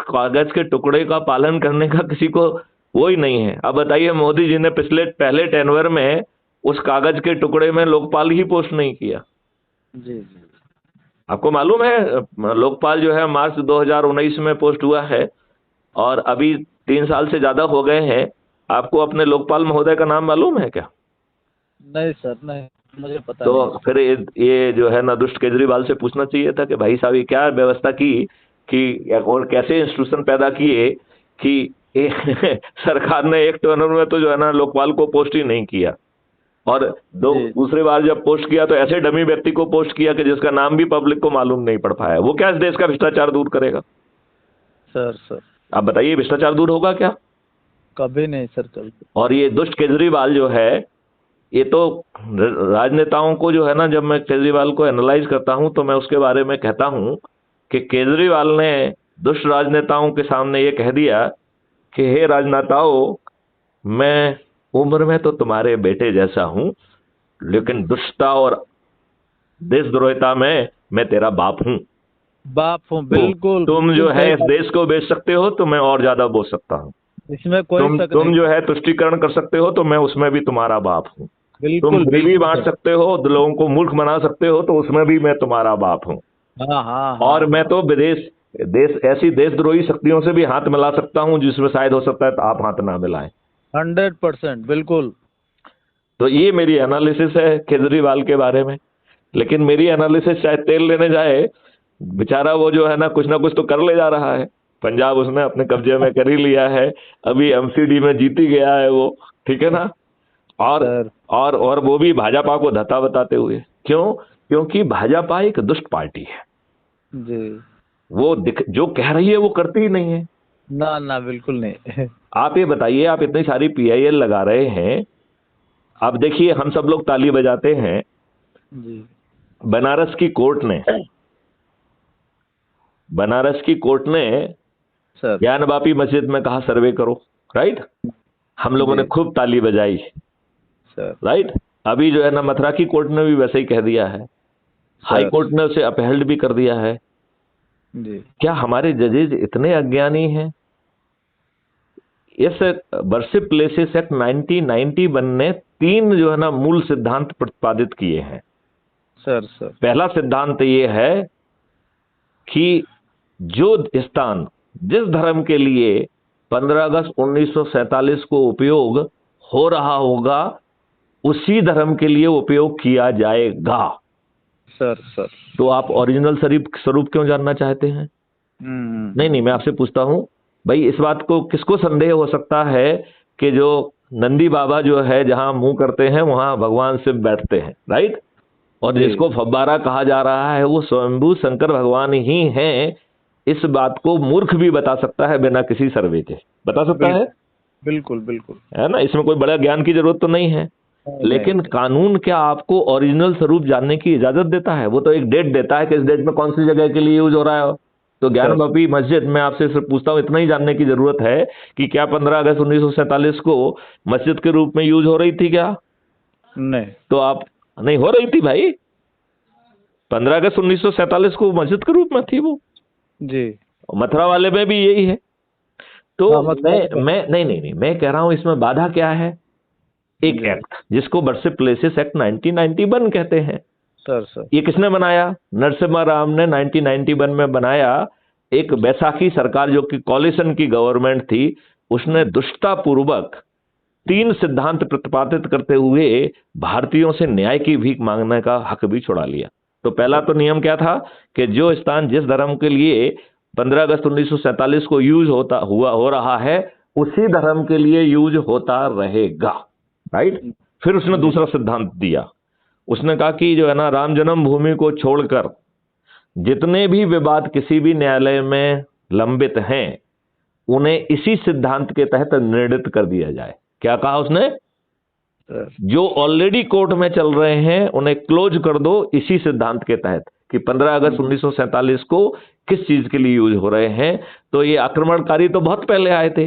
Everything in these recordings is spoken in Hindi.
कागज के टुकड़े का पालन करने का किसी को वो ही नहीं है। अब बताइए, मोदी जी ने पहले टेनवर में उस कागज के टुकड़े में लोकपाल ही पोस्ट नहीं किया। जी जी। आपको मालूम है लोकपाल जो है मार्च 2019 में पोस्ट हुआ है, और अभी 3 साल से ज्यादा हो गए हैं। आपको अपने लोकपाल महोदय का नाम मालूम है क्या? नहीं सर, नहीं, मुझे पता तो नहीं। फिर ये जो है ना, दुष्ट केजरीवाल से पूछना चाहिए था कि भाई साहब ये क्या व्यवस्था की कि और कैसे इंस्टीट्यूशन पैदा किए कि सरकार ने एक टर्नर में तो जो है ना लोकपाल को पोस्ट ही नहीं किया, और जी दूसरी बार जब पोस्ट किया तो ऐसे डमी व्यक्ति को पोस्ट किया कि जिसका नाम भी पब्लिक को मालूम नहीं पड़ पाया। वो क्या इस देश का भ्रष्टाचार दूर करेगा? सर। सर आप बताइए, भ्रष्टाचार दूर होगा क्या? कभी नहीं सर, कभी। और ये दुष्ट केजरीवाल जो है, ये तो राजनेताओं को जो है ना, जब मैं केजरीवाल को एनालाइज करता हूं तो मैं उसके बारे में कहता हूं कि केजरीवाल ने दुष्ट राजनेताओं के सामने ये कह दिया कि हे राजनेताओं, मैं उम्र में तो तुम्हारे बेटे जैसा हूं, लेकिन दुष्टता और देशद्रोहिता में मैं तेरा बाप हूं। बाप हूँ, तो बिल्कुल तुम जो बिल्कुल है सही इस बात। देश को बेच सकते हो तो मैं और ज्यादा बोल सकता हूं। इसमें कोई शक तुम नहीं। जो है तुष्टीकरण कर सकते हो तो मैं उसमें भी तुम्हारा बाप हूं। तुम बिल्कुल गरीबी बिल्कुल बांट सर। सकते हो, लोगों को मूर्ख बना सकते हो, तो उसमें भी मैं तुम्हारा बाप हूं। हाँ हाँ और हाँ मैं हाँ। तो विदेश देश ऐसी देशद्रोही शक्तियों से भी हाथ मिला सकता हूं जिसमें शायद हो सकता है तो आप हाथ ना मिलाएं। 100% बिल्कुल। तो ये मेरी एनालिसिस है केजरीवाल के बारे में। लेकिन मेरी एनालिसिस चाहे तेल लेने जाए, बेचारा वो जो है ना कुछ तो कर ले जा रहा है। पंजाब उसने अपने कब्जे में कर ही लिया है, अभी एमसीडी में जीत ही गया है वो, ठीक है ना। और सर। और वो भी भाजपा को धता बताते हुए। क्यों? क्योंकि भाजपा एक दुष्ट पार्टी है। जी। वो जो कह रही है वो करती ही नहीं है। ना ना, बिल्कुल नहीं। आप ये बताइए, आप इतनी सारी पीआईएल लगा रहे हैं, आप देखिए हम सब लोग ताली बजाते हैं। जी बनारस की कोर्ट ने बनारस की कोर्ट ने सर। ज्ञानवापी मस्जिद में कहा सर्वे करो, राइट? हम लोगों ने जी खूब ताली बजाई, सर। राइट? अभी जो है ना मथुरा की कोर्ट ने भी वैसे ही कह दिया है, हाई सर। कोर्ट ने उसे अपहेल्ड भी कर दिया है। जी क्या हमारे जजेज इतने अज्ञानी हैं? इस वर्शिप प्लेसेस एक्ट 1991 ने 3 जो है ना मूल सिद्धांत प्रतिपादित किए हैं। सर। सर। पहला सिद्धांत ये है कि जो स्थान जिस धर्म के लिए 15 अगस्त 1947 को उपयोग हो रहा होगा, उसी धर्म के लिए उपयोग किया जाएगा। सर। सर। तो आप ओरिजिनल स्वरूप क्यों जानना चाहते हैं? नहीं नहीं, मैं आपसे पूछता हूं, भाई इस बात को किसको संदेह हो सकता है कि जो नंदी बाबा जो है जहां मुंह करते हैं वहां भगवान शिव बैठते हैं, राइट? और जी जिसको फव्वारा कहा जा रहा है वो स्वयंभू शंकर भगवान ही हैं। इस बात को मूर्ख भी बता सकता है, बिना किसी सर्वे के बता सकता बिल्कुल है। बिल्कुल बिल्कुल। है ना, इसमें कोई बड़ा ज्ञान की जरूरत तो नहीं है। नहीं नहीं लेकिन नहीं। कानून क्या आपको ओरिजिनल स्वरूप जानने की इजाजत देता है? वो तो एक डेट देता है कि इस डेट में कौन सी जगह के लिए यूज हो रहा है। तो सर। ज्ञानवापी मस्जिद में आपसे सिर्फ पूछता हूं, इतना ही जानने की जरूरत है कि क्या 15 अगस्त 1947 को मस्जिद के रूप में यूज हो रही थी क्या? नहीं। तो आप नहीं हो रही थी भाई, 15 अगस्त 1947 को मस्जिद के रूप में थी वो। जी। मथुरा वाले में भी यही है। तो हाँ मतलब। मैं नहीं नहीं नहीं, मैं कह रहा हूं इसमें बाधा क्या है? एक जी। एक्ट जिसको वर्शिप प्लेसेस एक्ट 1991 कहते हैं। सर। सर। ये किसने बनाया? नरसिम्हा राव ने 1991 में बनाया। एक जी। बैसाखी सरकार जो कि कॉलिशन की गवर्नमेंट थी, उसने दुष्टता पूर्वक 3 सिद्धांत प्रतिपादित करते हुए भारतीयों से न्याय की भीख मांगने का हक भी छुड़ा लिया। तो पहला तो नियम क्या था कि जो स्थान जिस धर्म के लिए 15 अगस्त 1947 को यूज हो रहा है, उसी धर्म के लिए यूज होता रहेगा, राइट? फिर उसने जी दूसरा सिद्धांत दिया। उसने कहा कि जो है ना राम जन्मभूमि को छोड़कर जितने भी विवाद किसी भी न्यायालय में लंबित हैं, उन्हें इसी सिद्धांत के तहत निर्णित कर दिया जाए। क्या कहा उसने? सर। जो ऑलरेडी कोर्ट में चल रहे हैं उन्हें क्लोज कर दो इसी सिद्धांत के तहत कि 15 अगस्त 1947 को किस चीज के लिए यूज हो रहे हैं। तो ये आक्रमणकारी तो बहुत पहले आए थे,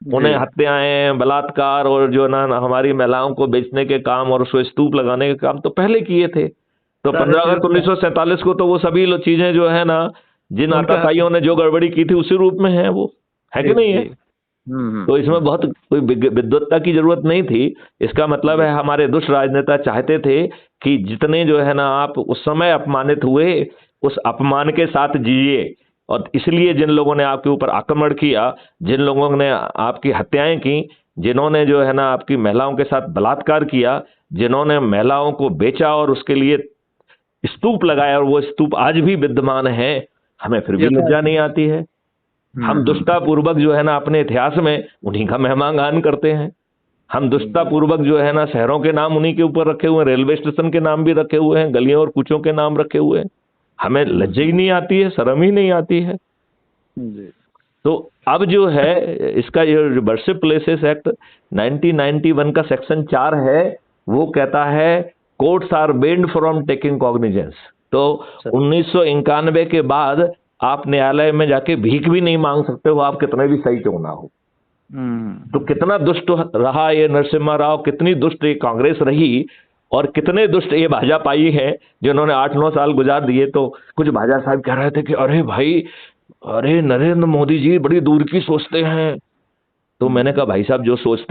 उन्हें जी हत्याएं, बलात्कार और जो ना हमारी महिलाओं को बेचने के काम और उसको स्तूप लगाने के काम तो पहले किए थे। तो सारे 15 चीज अगस्त 1947 को तो वो सभी चीजें जो है ना, जिन उनका आताताइयों ने जो गड़बड़ी की थी उसी रूप में है वो, है कि नहीं है? तो इसमें बहुत कोई विद्वत्ता की जरूरत नहीं थी। इसका मतलब है हमारे दुष्ट राजनेता चाहते थे कि जितने जो है ना आप उस समय अपमानित हुए उस अपमान के साथ जिए, और इसलिए जिन लोगों ने आपके ऊपर आक्रमण किया, जिन लोगों ने आपकी हत्याएं की, जिन्होंने जो है ना आपकी महिलाओं के साथ बलात्कार किया, जिन्होंने महिलाओं को बेचा और उसके लिए स्तूप लगाया और वो स्तूप आज भी विद्यमान है, हमें फिर भी लज्जा नहीं आती है। हम दुष्टतापूर्वक जो है ना अपने इतिहास में उन्हीं का महिमागान करते हैं। हम दुष्टतापूर्वक जो है ना शहरों के नाम उन्हीं के ऊपर रखे हुए हैं, रेलवे स्टेशन के नाम भी रखे हुए हैं, गलियों और कूचों के नाम रखे हुए हैं। हमें लज्जा ही नहीं आती है, शर्म ही नहीं आती है। जी। तो अब जो है इसका ये रिवर्सिव प्लेसेस एक्ट 1991 का सेक्शन 4 है, वो कहता है courts are banned from taking cognizance. तो 1991 के बाद आप न्यायालय में जाके भीख भी नहीं मांग सकते हो, आप कितने भी सही क्यों ना हो। तो कितना दुष्ट रहा ये नरसिम्हा राव, कितनी दुष्ट ये कांग्रेस रही, और कितने दुष्ट ये भाजपाई हैं जिन्होंने 8-9 साल गुजार दिए। तो कुछ भाजा साहब कह रहे थे कि अरे भाई, अरे नरेंद्र मोदी जी बड़ी दूर की सोचते हैं। तो मैंने कहा भाई साहब, जो सोचते